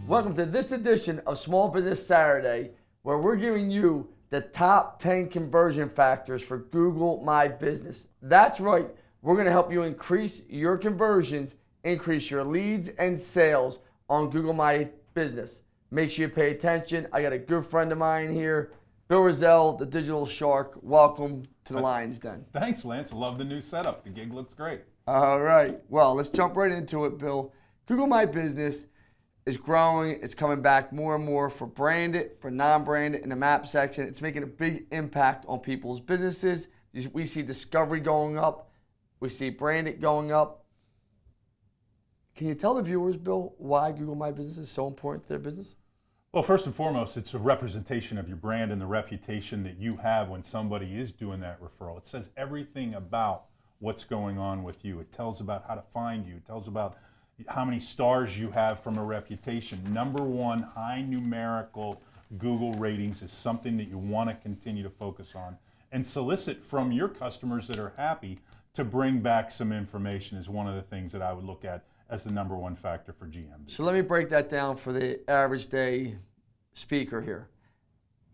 Welcome to this edition of Small Business Saturday, where we're giving you the top 10 conversion factors for Google My Business. That's right, we're going to help you increase your conversions, increase your leads and sales on Google My Business. Make sure you pay attention. I got a good friend of mine here, Bill Rozelle, the Digital Shark. Welcome to the Lion's Den. Thanks, Lance. Love the new setup. The gig looks great. All right. Well, let's jump right into it, Bill. Google My Business is growing. It's coming back more and more for branded, for non-branded in the map section. It's making a big impact on people's businesses. We see discovery going up. We see branded going up. Can you tell the viewers, Bill, why Google My Business is so important to their business? Well, first and foremost, it's a representation of your brand and the reputation that you have when somebody is doing that referral. It says everything about what's going on with you. It tells about how to find you. It tells about how many stars you have from a reputation. Number one, high numerical Google ratings is something that you want to continue to focus on and solicit from your customers that are happy to bring back some information is one of the things that I would look at as the number one factor for GMB. So let me break that down for the average day speaker here.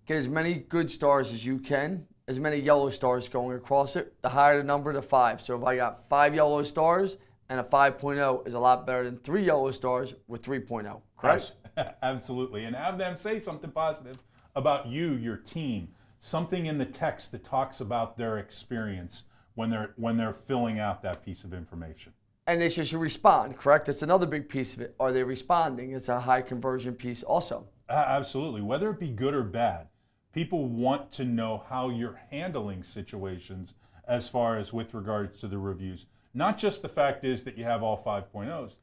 Get as many good stars as you can, as many yellow stars going across it. The higher the number, the 5. So if I got 5 yellow stars, and a 5.0 is a lot better than 3 yellow stars with 3.0, correct? Absolutely, and have them say something positive about you, your team, something in the text that talks about their experience when they're filling out that piece of information. And they should respond, correct? That's another big piece of it. Are they responding? It's a high conversion piece also. Absolutely, whether it be good or bad, people want to know how you're handling situations as far as with regards to the reviews. Not just the fact is that you have all 5.0s.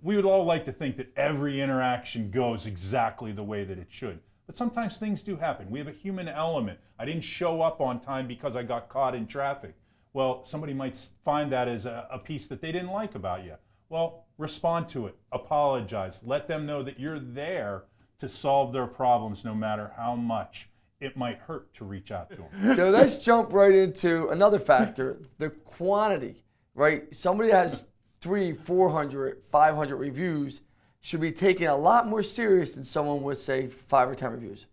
We would all like to think that every interaction goes exactly the way that it should. But sometimes things do happen. We have a human element. I didn't show up on time because I got caught in traffic. Well, somebody might find that as a piece that they didn't like about you. Well, respond to it. Apologize. Let them know that you're there to solve their problems no matter how much it might hurt to reach out to them. So let's jump right into another factor, the quantity. Right? Somebody that has 300, 400, 500 reviews should be taken a lot more serious than someone with, say, 5 or 10 reviews.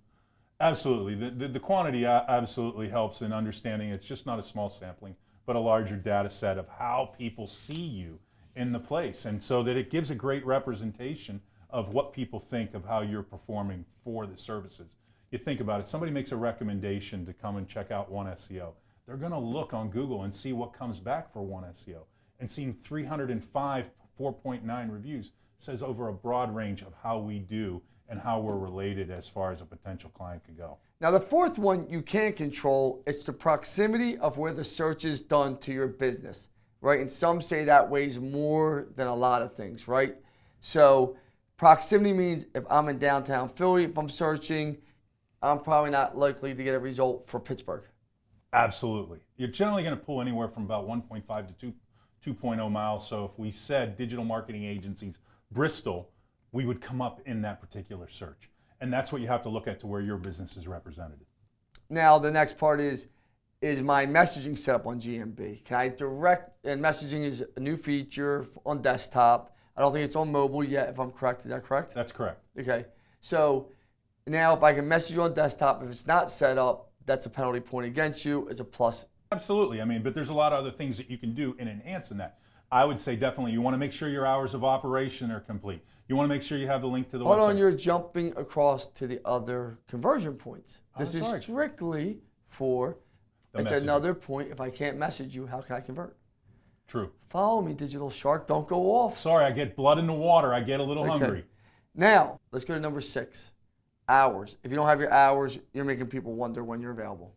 Absolutely. The quantity absolutely helps in understanding it's just not a small sampling, but a larger data set of how people see you in the place. And so that it gives a great representation of what people think of how you're performing for the services. You think about it, somebody makes a recommendation to come and check out One SEO. They're going to look on Google and see what comes back for One SEO. And seeing 305 4.9 reviews says over a broad range of how we do and how we're related as far as a potential client could go. Now the fourth one you can't control. It's the proximity of where the search is done to your business, right? And some say that weighs more than a lot of things, right? So proximity means if I'm in downtown Philly, if I'm searching, I'm probably not likely to get a result for Pittsburgh. Absolutely. You're generally going to pull anywhere from about 1.5 to 2.0 miles. So if we said digital marketing agencies, Bristol, we would come up in that particular search. And that's what you have to look at to where your business is represented. Now the next part is my messaging set up on GMB? Can I direct, and messaging is a new feature on desktop. I don't think it's on mobile yet, if I'm correct. Is that correct? That's correct. Okay. So now if I can message you on desktop, if it's not set up, that's a penalty point against you. It's a plus. Absolutely. I mean, but there's a lot of other things that you can do in enhancing that. I would say definitely you want to make sure your hours of operation are complete. You want to make sure you have the link to the website. Hold on, you're jumping across to the other conversion points. This is strictly for, it's another point. If I can't message you, how can I convert? True. Follow me, Digital Shark. Don't go off. Sorry, I get blood in the water. I get a little hungry. Now, let's go to number 6. Hours. If you don't have your hours, you're making people wonder when you're available.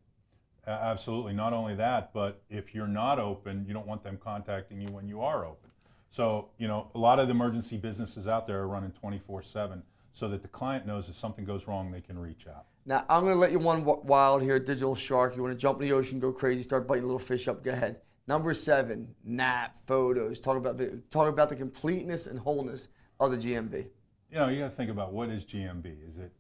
Absolutely. Not only that, but if you're not open, you don't want them contacting you when you are open. So, you know, a lot of the emergency businesses out there are running 24/7 so that the client knows if something goes wrong, they can reach out. Now, I'm going to let you one wild here, Digital Shark. You want to jump in the ocean, go crazy, start biting little fish up, go ahead. Number 7, nap, photos. Talk about the completeness and wholeness of the GMB. You know, you got to think about what is GMB. Is it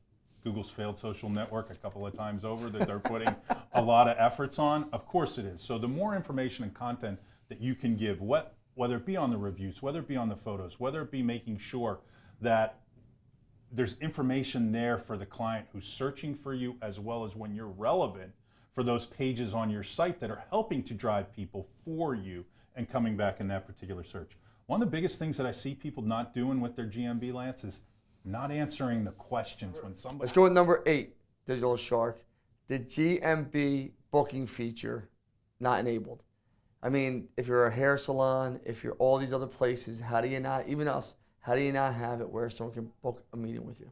Google's failed social network a couple of times over that they're putting a lot of efforts on? Of course it is. So the more information and content that you can give, whether it be on the reviews, whether it be on the photos, whether it be making sure that there's information there for the client who's searching for you, as well as when you're relevant for those pages on your site that are helping to drive people for you and coming back in that particular search. One of the biggest things that I see people not doing with their GMB, Lance, is not answering the questions when somebody... Let's go with number 8, Digital Shark. The GMB booking feature not enabled. I mean, if you're a hair salon, if you're all these other places, how do you not, even us, how do you not have it where someone can book a meeting with you?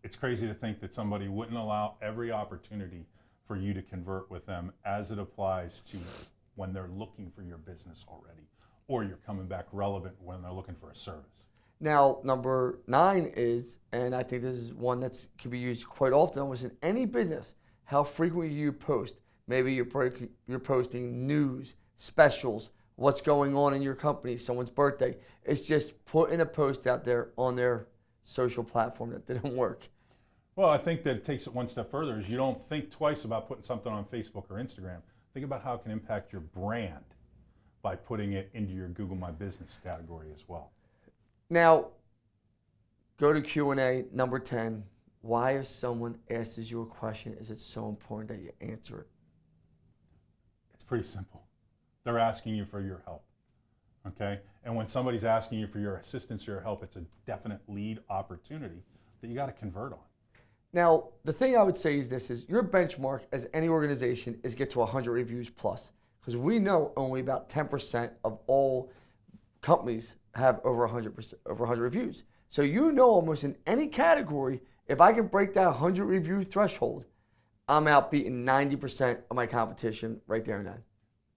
It's crazy to think that somebody wouldn't allow every opportunity for you to convert with them as it applies to when they're looking for your business already, or you're coming back relevant when they're looking for a service. Now, number 9 is, and I think this is one that can be used quite often, almost in any business, how frequently you post. Maybe you're posting news, specials, what's going on in your company, someone's birthday. It's just putting a post out there on their social platform that didn't work. Well, I think that it takes it one step further, is you don't think twice about putting something on Facebook or Instagram. Think about how it can impact your brand by putting it into your Google My Business category as well. Now, go to Q&A, number 10. Why, if someone asks you a question, is it so important that you answer it? It's pretty simple. They're asking you for your help, okay? And when somebody's asking you for your assistance or your help, it's a definite lead opportunity that you got to convert on. Now, the thing I would say is this, is your benchmark as any organization is get to 100 reviews plus. Because we know only about 10% of all companies have over 100 reviews. So you know almost in any category, if I can break that 100 review threshold, I'm out beating 90% of my competition right there and then.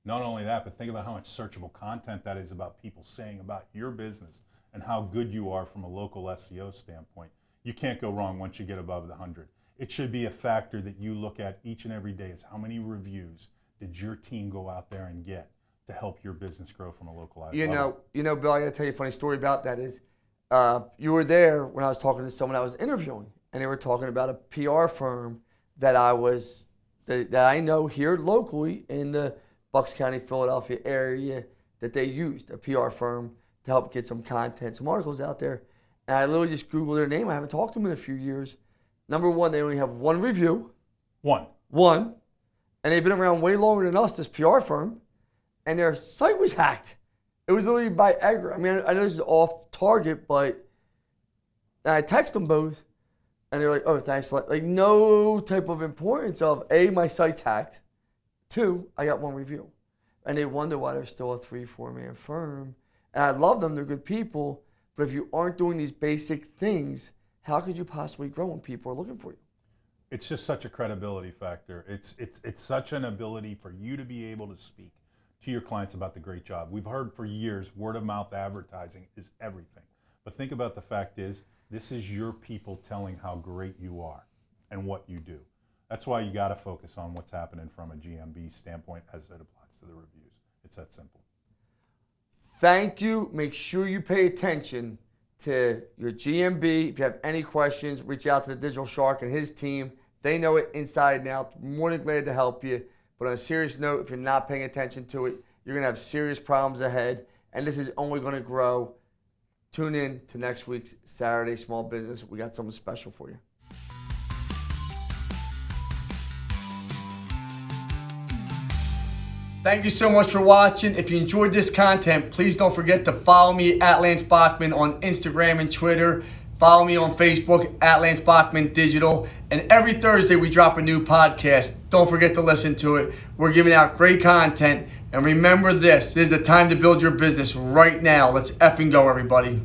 Not only that, but think about how much searchable content that is about people saying about your business and how good you are from a local SEO standpoint. You can't go wrong once you get above the 100. It should be a factor that you look at each and every day, is how many reviews did your team go out there and get to help your business grow from a localized level. You know, Bill, I got to tell you a funny story about that is, you were there when I was talking to someone I was interviewing, and they were talking about a PR firm that I know here locally in the Bucks County, Philadelphia area that they used, a PR firm to help get some content, some articles out there. And I literally just Googled their name. I haven't talked to them in a few years. Number 1, they only have 1 review. One. And they've been around way longer than us, this PR firm. And their site was hacked. It was literally by Edgar. I mean, I know this is off target, but I text them both. And they're like, oh, thanks. Like no type of importance of, A, my site's hacked. 2, I got 1 review. And they wonder why they're still a 3-4 man firm. And I love them. They're good people. But if you aren't doing these basic things, how could you possibly grow when people are looking for you? It's just such a credibility factor. It's such an ability for you to be able to speak to your clients about the great job. We've heard for years, word of mouth advertising is everything. But think about the fact is, this is your people telling how great you are and what you do. That's why you got to focus on what's happening from a GMB standpoint as it applies to the reviews. It's that simple. Thank you. Make sure you pay attention to your GMB. If you have any questions, reach out to the Digital Shark and his team. They know it inside and out. More than glad to help you. But on a serious note, if you're not paying attention to it, you're going to have serious problems ahead. And this is only going to grow. Tune in to next week's Saturday Small Business. We got something special for you. Thank you so much for watching. If you enjoyed this content, please don't forget to follow me at Lance Bachman on Instagram and Twitter. Follow me on Facebook at Lance Bachman Digital. And every Thursday we drop a new podcast. Don't forget to listen to it. We're giving out great content. And remember this is the time to build your business right now. Let's effing go, everybody.